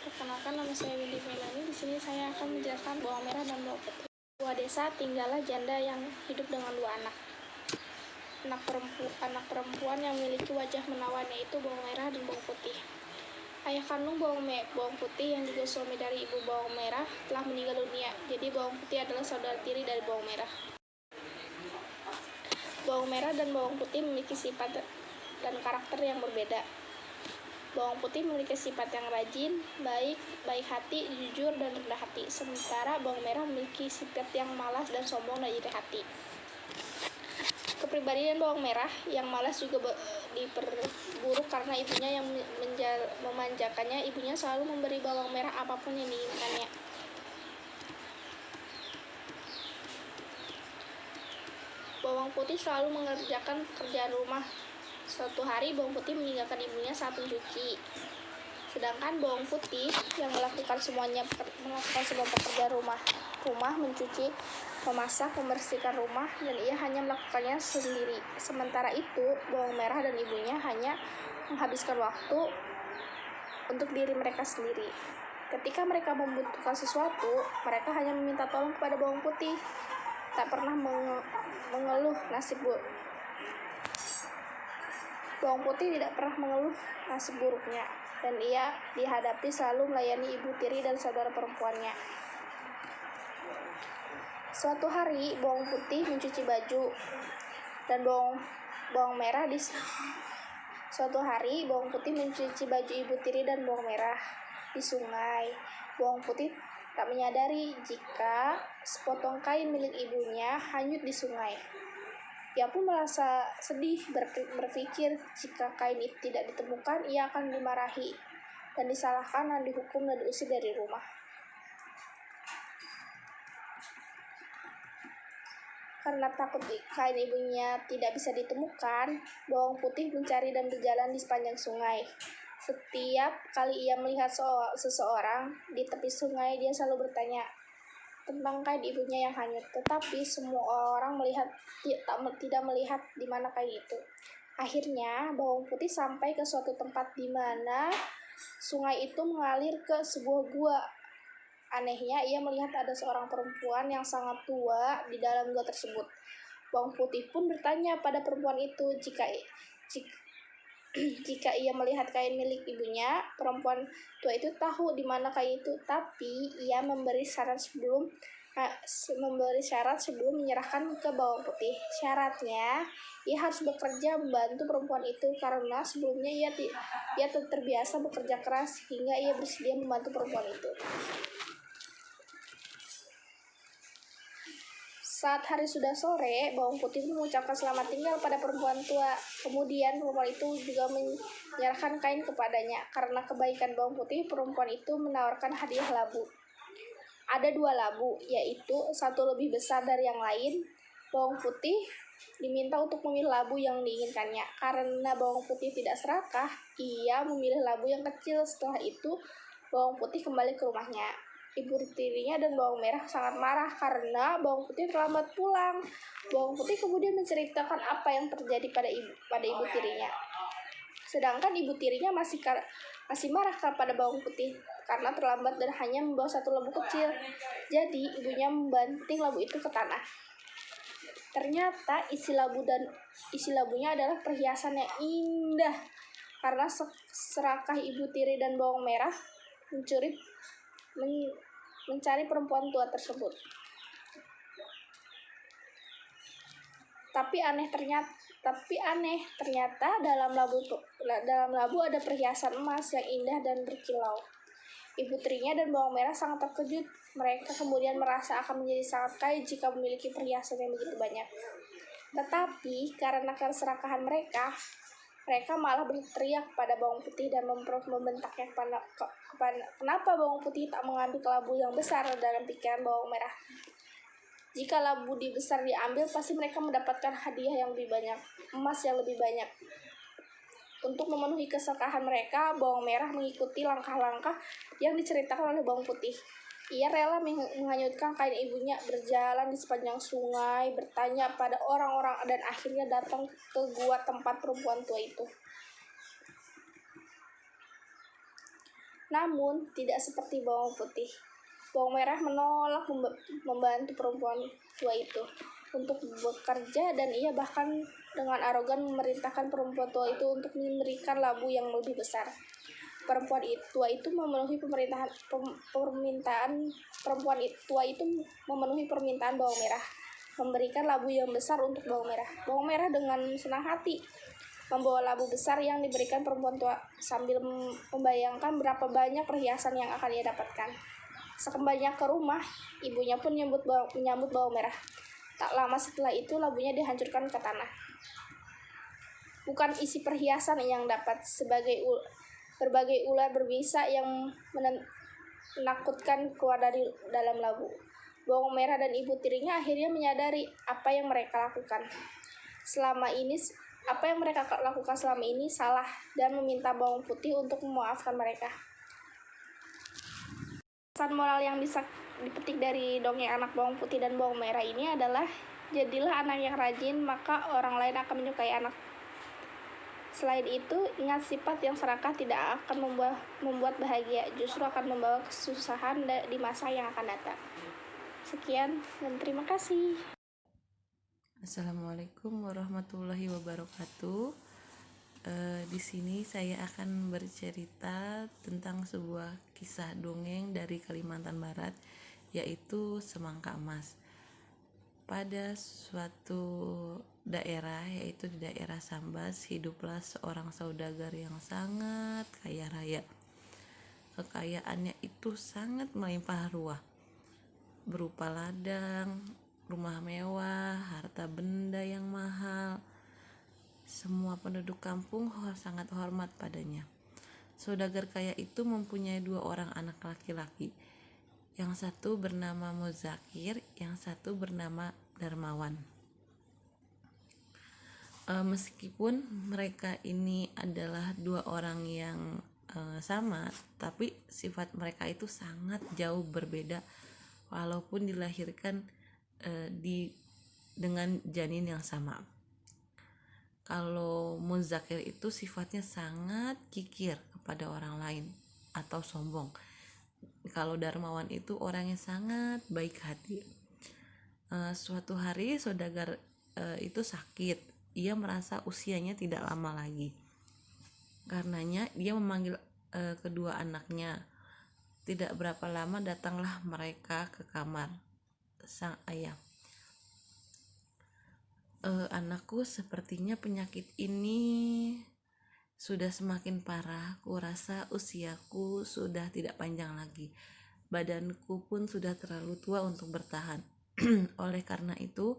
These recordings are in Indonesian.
Perkenalkan, nama saya Windy Melani. Di sini saya akan menjelaskan bawang merah dan bawang putih. Sebuah desa tinggallah janda yang hidup dengan 2 anak. Anak perempuan yang memiliki wajah menawan, yaitu bawang merah dan bawang putih. Ayah kandung bawang putih yang juga suami dari ibu bawang merah telah meninggal dunia. Jadi bawang putih adalah saudara tiri dari bawang merah. Bawang merah dan bawang putih memiliki sifat dan karakter yang berbeda. Bawang putih memiliki sifat yang rajin, baik hati, jujur, dan rendah hati. Sementara bawang merah memiliki sifat yang malas dan sombong dan iri hati. Kepribadian bawang merah yang malas juga diperburuk karena ibunya yang memanjakannya. Ibunya selalu memberi bawang merah apapun yang diinginkannya. Bawang putih selalu mengerjakan pekerjaan rumah. Suatu hari bawang putih meninggalkan ibunya saat mencuci. Sedangkan bawang putih yang melakukan semua pekerjaan rumah, mencuci, memasak, membersihkan rumah, dan ia hanya melakukannya sendiri. Sementara itu, bawang merah dan ibunya hanya menghabiskan waktu untuk diri mereka sendiri. Ketika mereka membutuhkan sesuatu, mereka hanya meminta tolong kepada bawang putih, tak pernah mengeluh nasib buruk. Bawang putih tidak pernah mengeluh nasib buruknya, dan ia dihadapi selalu melayani ibu tiri dan saudara perempuannya. Suatu hari, bawang putih mencuci baju, dan bawang merah Suatu hari, bawang putih mencuci baju ibu tiri dan bawang merah di sungai. Bawang putih tak menyadari jika sepotong kain milik ibunya hanyut di sungai. Ia pun merasa sedih, berpikir jika kain itu tidak ditemukan, ia akan dimarahi dan disalahkan dan dihukum dan diusir dari rumah. Karena takut kain ibunya tidak bisa ditemukan, bawang putih mencari dan berjalan di sepanjang sungai. Setiap kali ia melihat seseorang di tepi sungai, dia selalu bertanya tentang kain ibunya yang hanyut, tetapi semua orang tidak melihat di mana kain itu. Akhirnya, bawang putih sampai ke suatu tempat di mana sungai itu mengalir ke sebuah gua. Anehnya, ia melihat ada seorang perempuan yang sangat tua di dalam gua tersebut. Bawang putih pun bertanya pada perempuan itu jika ia melihat kain milik ibunya. Perempuan tua itu tahu di mana kain itu, tapi ia memberi syarat sebelum menyerahkan ke bawang putih. Syaratnya, ia harus bekerja membantu perempuan itu karena sebelumnya ia terbiasa bekerja keras hingga ia bersedia membantu perempuan itu. Saat hari sudah sore, bawang putih mengucapkan selamat tinggal pada perempuan tua. Kemudian perempuan itu juga menyerahkan kain kepadanya. Karena kebaikan bawang putih, perempuan itu menawarkan hadiah labu. Ada 2 labu, yaitu satu lebih besar dari yang lain. Bawang putih diminta untuk memilih labu yang diinginkannya. Karena bawang putih tidak serakah, ia memilih labu yang kecil. Setelah itu, bawang putih kembali ke rumahnya. Ibu tirinya dan bawang merah sangat marah karena bawang putih terlambat pulang. Bawang putih kemudian menceritakan apa yang terjadi pada ibu tirinya. Sedangkan ibu tirinya masih marah kepada bawang putih karena terlambat dan hanya membawa satu labu kecil. Jadi ibunya membanting labu itu ke tanah. Ternyata isi labunya adalah perhiasan yang indah. Karena serakah ibu tiri dan bawang merah mencari perempuan tua tersebut. Tapi aneh ternyata dalam labu ada perhiasan emas yang indah dan berkilau. Ibu tirinya dan bawang merah sangat terkejut. Mereka kemudian merasa akan menjadi sangat kaya jika memiliki perhiasan yang begitu banyak. Tetapi karena keserakahan mereka malah berteriak pada bawang putih dan membentaknya kenapa bawang putih tak mengambil labu yang besar. Dalam pikiran bawang merah, jika labu besar diambil, pasti mereka mendapatkan hadiah yang lebih banyak, emas yang lebih banyak. Untuk memenuhi keserakahan mereka, bawang merah mengikuti langkah-langkah yang diceritakan oleh bawang putih. Ia rela menghanyutkan kain ibunya, berjalan di sepanjang sungai, bertanya pada orang-orang, dan akhirnya datang ke gua tempat perempuan tua itu. Namun, tidak seperti bawang putih. Bawang merah menolak membantu perempuan tua itu untuk bekerja, dan ia bahkan dengan arogan memerintahkan perempuan tua itu untuk memberikan labu yang lebih besar. Perempuan tua itu memenuhi permintaan perempuan tua itu memenuhi permintaan bawang merah, memberikan labu yang besar untuk bawang merah. Bawang merah dengan senang hati membawa labu besar yang diberikan perempuan tua sambil membayangkan berapa banyak perhiasan yang akan ia dapatkan. Sekembalinya ke rumah, ibunya pun menyambut bawang merah. Tak lama setelah itu, labunya dihancurkan ke tanah. Bukan isi perhiasan yang dapat, berbagai ular berbisa yang menakutkan keluar dari dalam labu. Bawang merah dan ibu tirinya akhirnya menyadari apa yang mereka lakukan selama ini salah, dan meminta bawang putih untuk memaafkan mereka. Pesan moral yang bisa dipetik dari dongeng anak bawang putih dan bawang merah ini adalah, jadilah anak yang rajin, maka orang lain akan menyukai anak. Selain itu, ingat, sifat yang serakah tidak akan membuat bahagia, justru akan membawa kesusahan di masa yang akan datang. Sekian dan terima kasih. Assalamualaikum warahmatullahi wabarakatuh. Di sini saya akan bercerita tentang sebuah kisah dongeng dari Kalimantan Barat, yaitu Semangka Emas. Pada suatu daerah, yaitu di daerah Sambas, hiduplah seorang saudagar yang sangat kaya raya. Kekayaannya itu sangat melimpah ruah, berupa ladang, rumah mewah, harta benda yang mahal. Semua penduduk kampung sangat hormat padanya. Saudagar kaya itu mempunyai 2 orang anak laki-laki. Yang satu bernama Muzakir, yang satu bernama Darmawan. Meskipun mereka ini adalah 2 orang yang sama, tapi sifat mereka itu sangat jauh berbeda, walaupun dilahirkan dengan janin yang sama. Kalau Muzakir itu sifatnya sangat kikir kepada orang lain atau sombong. Kalau Darmawan itu orangnya sangat baik hati. Suatu hari saudagar itu sakit. Ia merasa usianya tidak lama lagi. Karenanya dia memanggil kedua anaknya. Tidak berapa lama datanglah mereka ke kamar sang ayah. Anakku, sepertinya penyakit ini sudah semakin parah. Kurasa usiaku sudah tidak panjang lagi. Badanku pun sudah terlalu tua untuk bertahan. Oleh karena itu,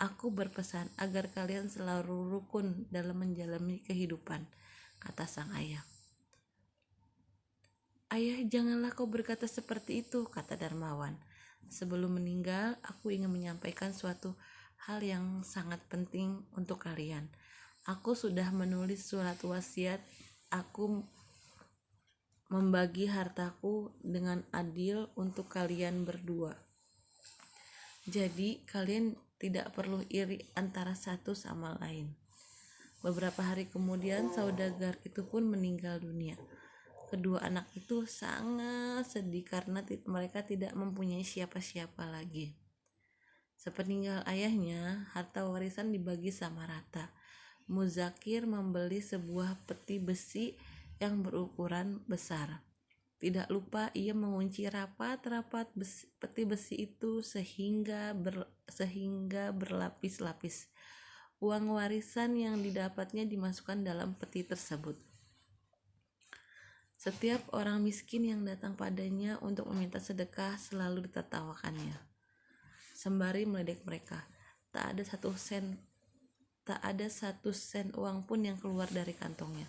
aku berpesan agar kalian selalu rukun dalam menjalani kehidupan, kata sang ayah. Ayah, janganlah kau berkata seperti itu, kata Darmawan. Sebelum meninggal, aku ingin menyampaikan suatu hal yang sangat penting untuk kalian. Aku sudah menulis surat wasiat. Aku membagi hartaku dengan adil untuk kalian berdua. Jadi kalian tidak perlu iri antara satu sama lain. Beberapa hari kemudian saudagar itu pun meninggal dunia. Kedua anak itu sangat sedih karena mereka tidak mempunyai siapa-siapa lagi. Sepeninggal ayahnya, harta warisan dibagi sama rata. Muzakir membeli sebuah peti besi yang berukuran besar. Tidak lupa ia mengunci rapat-rapat peti besi itu sehingga berlapis-lapis. Uang warisan yang didapatnya dimasukkan dalam peti tersebut. Setiap orang miskin yang datang padanya untuk meminta sedekah selalu ditertawakannya, sembari meledek mereka. Tak ada satu sen uang pun yang keluar dari kantongnya.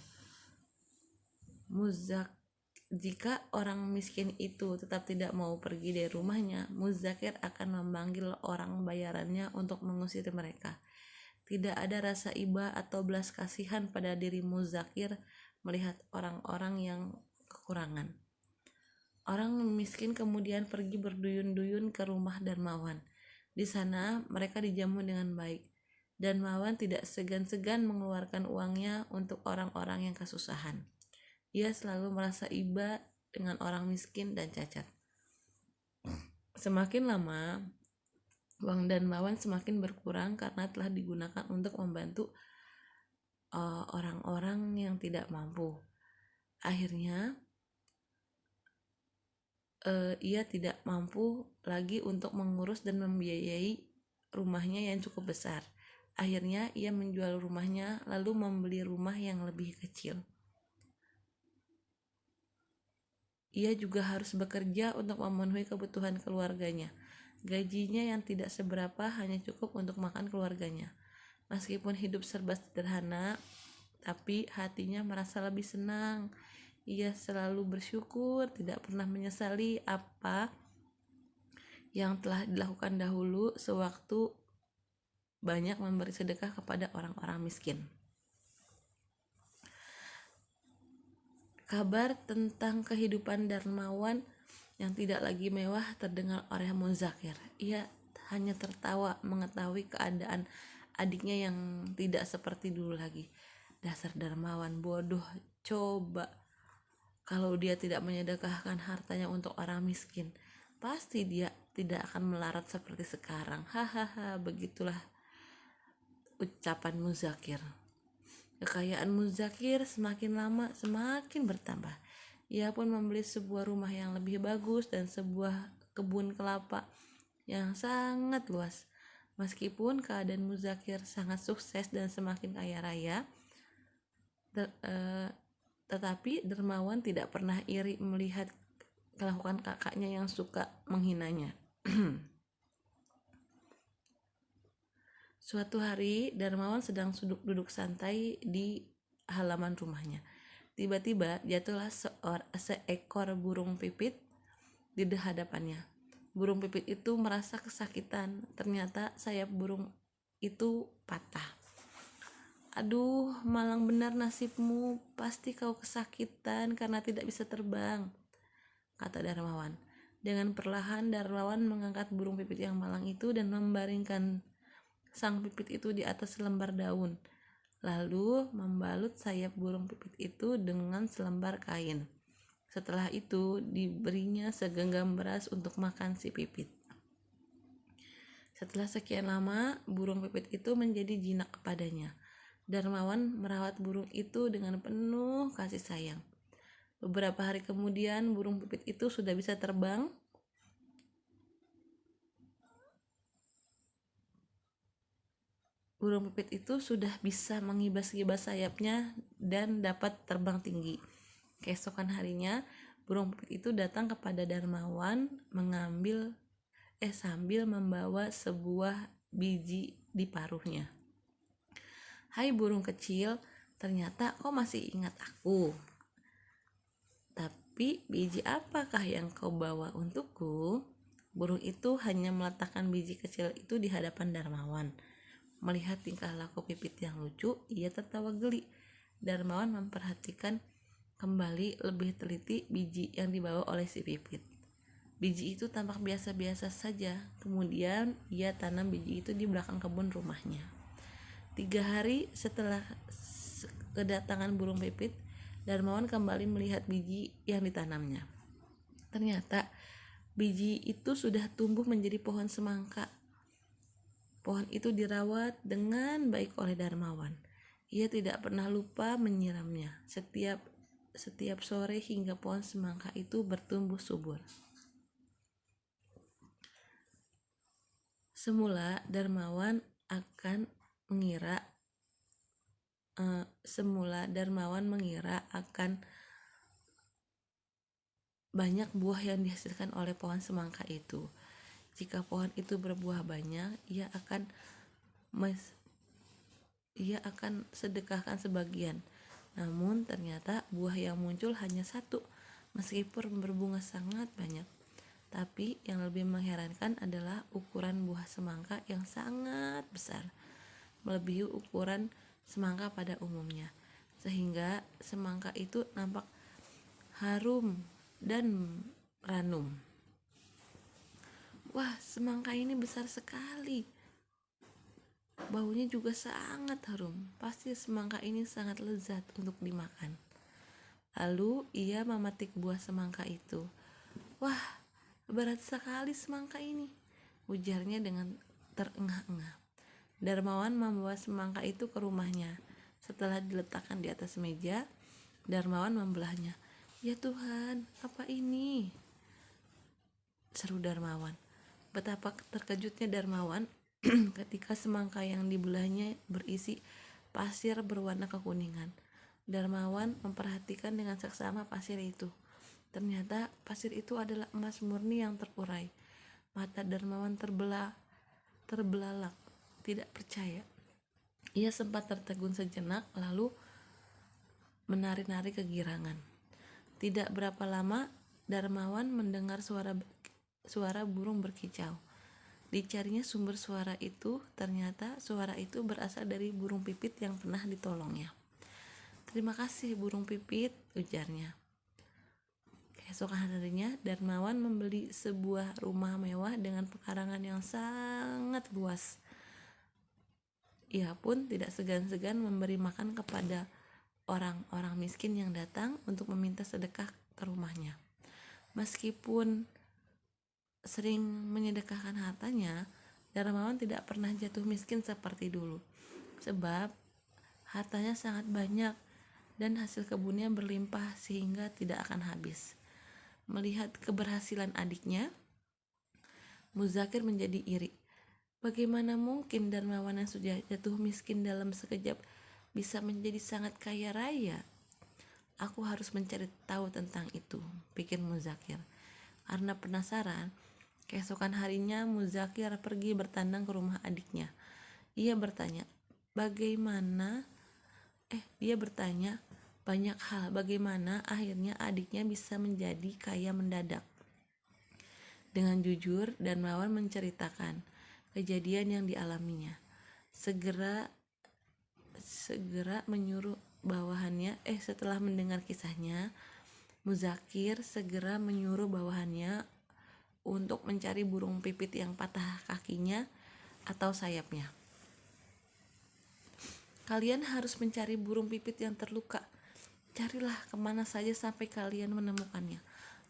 Jika orang miskin itu tetap tidak mau pergi dari rumahnya, Muzakir akan memanggil orang bayarannya untuk mengusir mereka. Tidak ada rasa iba atau belas kasihan pada diri Muzakir melihat orang-orang yang kekurangan. Orang miskin kemudian pergi berduyun-duyun ke rumah Darmawan. Di sana mereka dijamu dengan baik. Darmawan tidak segan-segan mengeluarkan uangnya untuk orang-orang yang kesusahan. Ia selalu merasa iba dengan orang miskin dan cacat. Semakin lama, uang dermawan semakin berkurang karena telah digunakan untuk membantu orang-orang yang tidak mampu. Akhirnya, ia tidak mampu lagi untuk mengurus dan membiayai rumahnya yang cukup besar. Akhirnya ia menjual rumahnya lalu membeli rumah yang lebih kecil. Ia juga harus bekerja untuk memenuhi kebutuhan keluarganya. Gajinya yang tidak seberapa hanya cukup untuk makan keluarganya. Meskipun hidup serba sederhana, tapi hatinya merasa lebih senang. Ia selalu bersyukur, tidak pernah menyesali apa yang telah dilakukan dahulu sewaktu banyak memberi sedekah kepada orang-orang miskin. Kabar tentang kehidupan dermawan yang tidak lagi mewah terdengar oleh Muzakir. Ia hanya tertawa mengetahui keadaan adiknya yang tidak seperti dulu lagi. Dasar dermawan bodoh, coba kalau dia tidak menyedekahkan hartanya untuk orang miskin, pasti dia tidak akan melarat seperti sekarang. Hahaha, begitulah ucapan Muzakir. Kekayaan Muzakir semakin lama semakin bertambah. Ia pun membeli sebuah rumah yang lebih bagus dan sebuah kebun kelapa yang sangat luas. Meskipun keadaan Muzakir sangat sukses dan semakin kaya raya, tetapi dermawan tidak pernah iri melihat kelakuan kakaknya yang suka menghinanya. Suatu hari, Darmawan sedang duduk santai di halaman rumahnya. Tiba-tiba jatuhlah seekor burung pipit di hadapannya. Burung pipit itu merasa kesakitan. Ternyata sayap burung itu patah. Aduh, malang benar nasibmu. Pasti kau kesakitan karena tidak bisa terbang, kata Darmawan. Dengan perlahan Darmawan mengangkat burung pipit yang malang itu dan membaringkan sang pipit itu di atas selembar daun, lalu membalut sayap burung pipit itu dengan selembar kain. Setelah itu diberinya segenggam beras untuk makan si pipit. Setelah sekian lama, burung pipit itu menjadi jinak kepadanya. Darmawan merawat burung itu dengan penuh kasih sayang. Beberapa hari kemudian burung pipit itu sudah bisa terbang. Burung pipit itu sudah bisa mengibas-ibas sayapnya dan dapat terbang tinggi. Keesokan harinya, burung pipit itu datang kepada Darmawan sambil membawa sebuah biji di paruhnya. Hai burung kecil, ternyata kau masih ingat aku. Tapi biji apakah yang kau bawa untukku? Burung itu hanya meletakkan biji kecil itu di hadapan Darmawan. Melihat tingkah laku pipit yang lucu, ia tertawa geli. Darmawan memperhatikan kembali lebih teliti biji yang dibawa oleh si pipit. Biji itu tampak biasa-biasa saja. Kemudian ia tanam biji itu di belakang kebun rumahnya. 3 hari setelah kedatangan burung pipit, Darmawan kembali melihat biji yang ditanamnya. Ternyata biji itu sudah tumbuh menjadi pohon semangka. Pohon itu dirawat dengan baik oleh Darmawan. Ia tidak pernah lupa menyiramnya setiap sore hingga pohon semangka itu bertumbuh subur. Semula Darmawan mengira akan banyak buah yang dihasilkan oleh pohon semangka itu. Jika pohon itu berbuah banyak, ia akan sedekahkan sebagian. Namun ternyata buah yang muncul hanya satu, meskipun berbunga sangat banyak. Tapi yang lebih mengherankan adalah ukuran buah semangka yang sangat besar, melebihi ukuran semangka pada umumnya, sehingga semangka itu nampak harum dan ranum. Wah, semangka ini besar sekali. Baunya juga sangat harum. Pasti semangka ini sangat lezat untuk dimakan. Lalu ia memetik buah semangka itu. "Wah, berat sekali semangka ini," ujarnya dengan terengah-engah. Darmawan membawa semangka itu ke rumahnya. Setelah diletakkan di atas meja, Darmawan membelahnya. "Ya Tuhan, apa ini?" seru Darmawan. Betapa terkejutnya Darmawan ketika semangka yang dibelahnya berisi pasir berwarna kekuningan. Darmawan memperhatikan dengan seksama pasir itu. Ternyata pasir itu adalah emas murni yang terurai. Mata Darmawan terbelalak, tidak percaya. Ia sempat tertegun sejenak, lalu menari-nari kegirangan. Tidak berapa lama, Darmawan mendengar suara burung berkicau. Dicarinya sumber suara itu, ternyata suara itu berasal dari burung pipit yang pernah ditolongnya. "Terima kasih burung pipit," ujarnya. Keesokan harinya, Darmawan membeli sebuah rumah mewah dengan pekarangan yang sangat luas. Ia pun tidak segan-segan memberi makan kepada orang-orang miskin yang datang untuk meminta sedekah ke rumahnya. Meskipun sering menyedekahkan hartanya, Darmawan tidak pernah jatuh miskin seperti dulu, sebab hartanya sangat banyak dan hasil kebunnya berlimpah sehingga tidak akan habis. Melihat keberhasilan adiknya, Muzakir menjadi iri. Bagaimana mungkin Darmawan yang sudah jatuh miskin dalam sekejap bisa menjadi sangat kaya raya? Aku harus mencari tahu tentang itu, pikir Muzakir. Karena penasaran, keesokan harinya Muzakir pergi bertandang ke rumah adiknya. Dia bertanya banyak hal bagaimana akhirnya adiknya bisa menjadi kaya mendadak. Dengan jujur, Darmawan menceritakan kejadian yang dialaminya. Setelah mendengar kisahnya, Muzakir segera menyuruh bawahannya untuk mencari burung pipit yang patah kakinya atau sayapnya. "Kalian harus mencari burung pipit yang terluka. Carilah kemana saja sampai kalian menemukannya.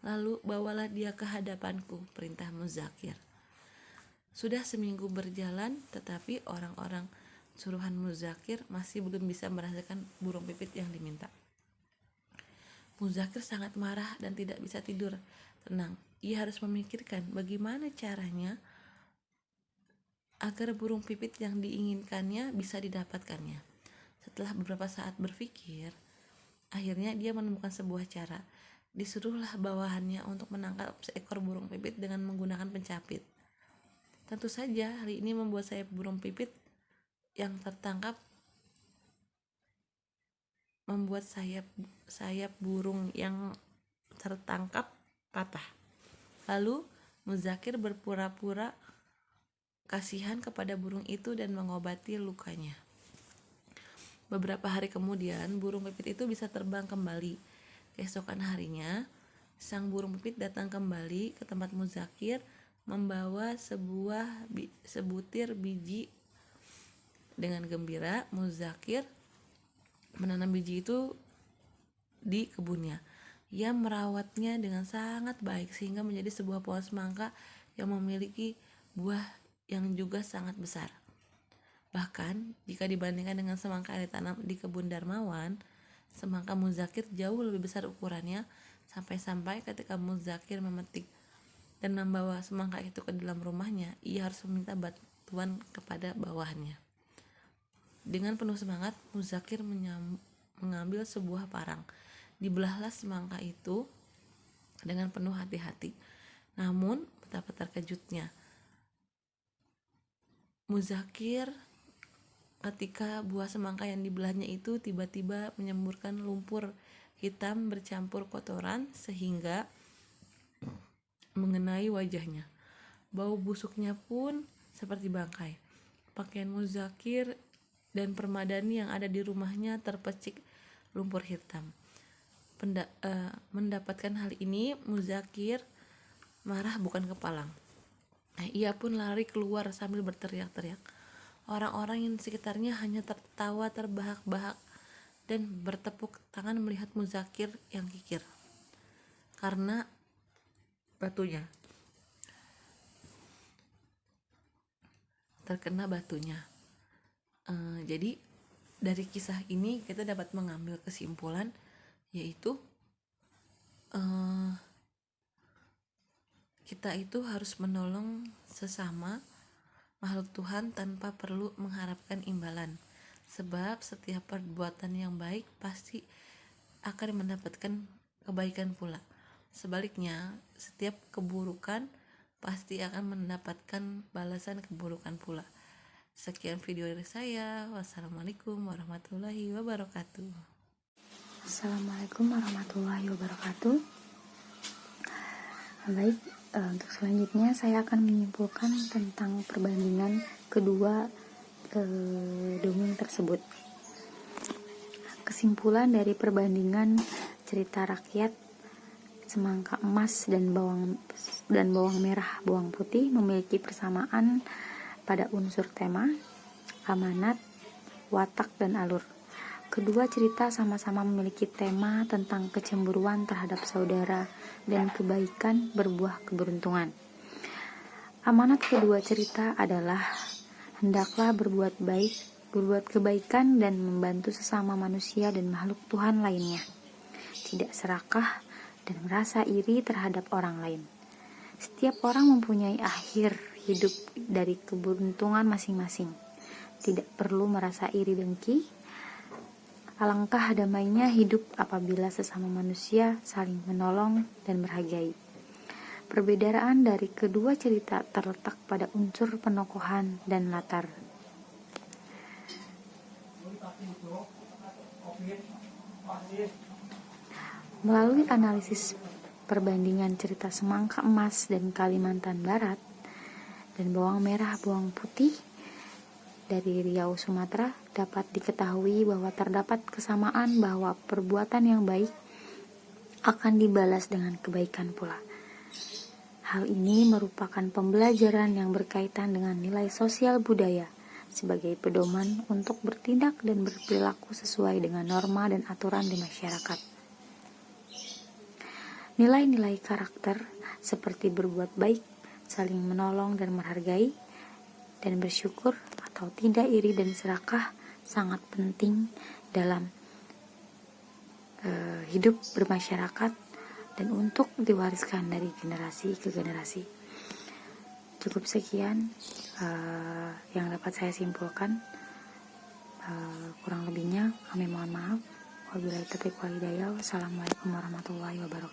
Lalu bawalah dia ke hadapanku," perintah Muzakir. Sudah seminggu berjalan, tetapi orang-orang suruhan Muzakir masih belum bisa merasakan burung pipit yang diminta. Muzakir sangat marah dan tidak bisa tidur tenang. Ia harus memikirkan bagaimana caranya agar burung pipit yang diinginkannya bisa didapatkannya. Setelah beberapa saat berpikir, akhirnya dia menemukan sebuah cara. Disuruhlah bawahannya untuk menangkap seekor burung pipit dengan menggunakan pencapit. Tentu saja hal ini membuat sayap burung pipit yang tertangkap membuat sayap burung yang tertangkap patah. Lalu Muzakir berpura-pura kasihan kepada burung itu dan mengobati lukanya. Beberapa hari kemudian, burung pipit itu bisa terbang kembali. Keesokan harinya, sang burung pipit datang kembali ke tempat Muzakir membawa sebutir biji. Dengan gembira, Muzakir menanam biji itu di kebunnya. Ia merawatnya dengan sangat baik sehingga menjadi sebuah pohon semangka yang memiliki buah yang juga sangat besar. Bahkan jika dibandingkan dengan semangka yang ditanam di kebun Darmawan, semangka Muzakir jauh lebih besar ukurannya, sampai-sampai ketika Muzakir memetik dan membawa semangka itu ke dalam rumahnya, ia harus meminta bantuan kepada bawahannya. Dengan penuh semangat, Muzakir mengambil sebuah parang. Dibelahlah semangka itu dengan penuh hati-hati. Namun betapa terkejutnya Muzakir ketika buah semangka yang dibelahnya itu tiba-tiba menyemburkan lumpur hitam bercampur kotoran sehingga mengenai wajahnya. Bau busuknya pun seperti bangkai. Pakaian Muzakir dan permadani yang ada di rumahnya terpecik lumpur hitam. Mendapatkan hal ini, Muzakir marah bukan kepalang. Ia pun lari keluar sambil berteriak-teriak. Orang-orang yang di sekitarnya hanya tertawa terbahak-bahak. dan bertepuk tangan melihat Muzakir yang kikir karena terkena batunya. Jadi dari kisah ini kita dapat mengambil kesimpulan, yaitu kita itu harus menolong sesama makhluk Tuhan tanpa perlu mengharapkan imbalan, sebab setiap perbuatan yang baik pasti akan mendapatkan kebaikan pula. Sebaliknya, setiap keburukan pasti akan mendapatkan balasan keburukan pula. Sekian video dari saya. Wassalamualaikum warahmatullahi wabarakatuh. Assalamualaikum warahmatullahi wabarakatuh. Baik, untuk selanjutnya saya akan menyimpulkan tentang perbandingan kedua dongeng tersebut. Kesimpulan dari perbandingan cerita rakyat semangka emas dan bawang merah bawang putih memiliki persamaan pada unsur tema, amanat, watak, dan alur. Kedua cerita sama-sama memiliki tema tentang kecemburuan terhadap saudara dan kebaikan berbuah keberuntungan. Amanat kedua cerita adalah hendaklah berbuat baik, berbuat kebaikan dan membantu sesama manusia dan makhluk Tuhan lainnya. Tidak serakah dan merasa iri terhadap orang lain. Setiap orang mempunyai akhir hidup dari keberuntungan masing-masing. Tidak perlu merasa iri dengki. Alangkah damainya hidup apabila sesama manusia saling menolong dan menghargai. Perbedaan dari kedua cerita terletak pada unsur penokohan dan latar. Melalui analisis perbandingan cerita semangka emas dan Kalimantan Barat dan bawang merah bawang putih dari Riau, Sumatera, dapat diketahui bahwa terdapat kesamaan bahwa perbuatan yang baik akan dibalas dengan kebaikan pula. Hal ini merupakan pembelajaran yang berkaitan dengan nilai sosial budaya sebagai pedoman untuk bertindak dan berperilaku sesuai dengan norma dan aturan di masyarakat. Nilai-nilai karakter seperti berbuat baik, saling menolong dan menghargai, dan bersyukur atau tidak iri dan serakah sangat penting dalam hidup bermasyarakat dan untuk diwariskan dari generasi ke generasi. Cukup sekian yang dapat saya simpulkan. Kurang lebihnya kami mohon maaf. Wabillahi taufiq wal hidayah. Wassalamualaikum warahmatullahi wabarakatuh.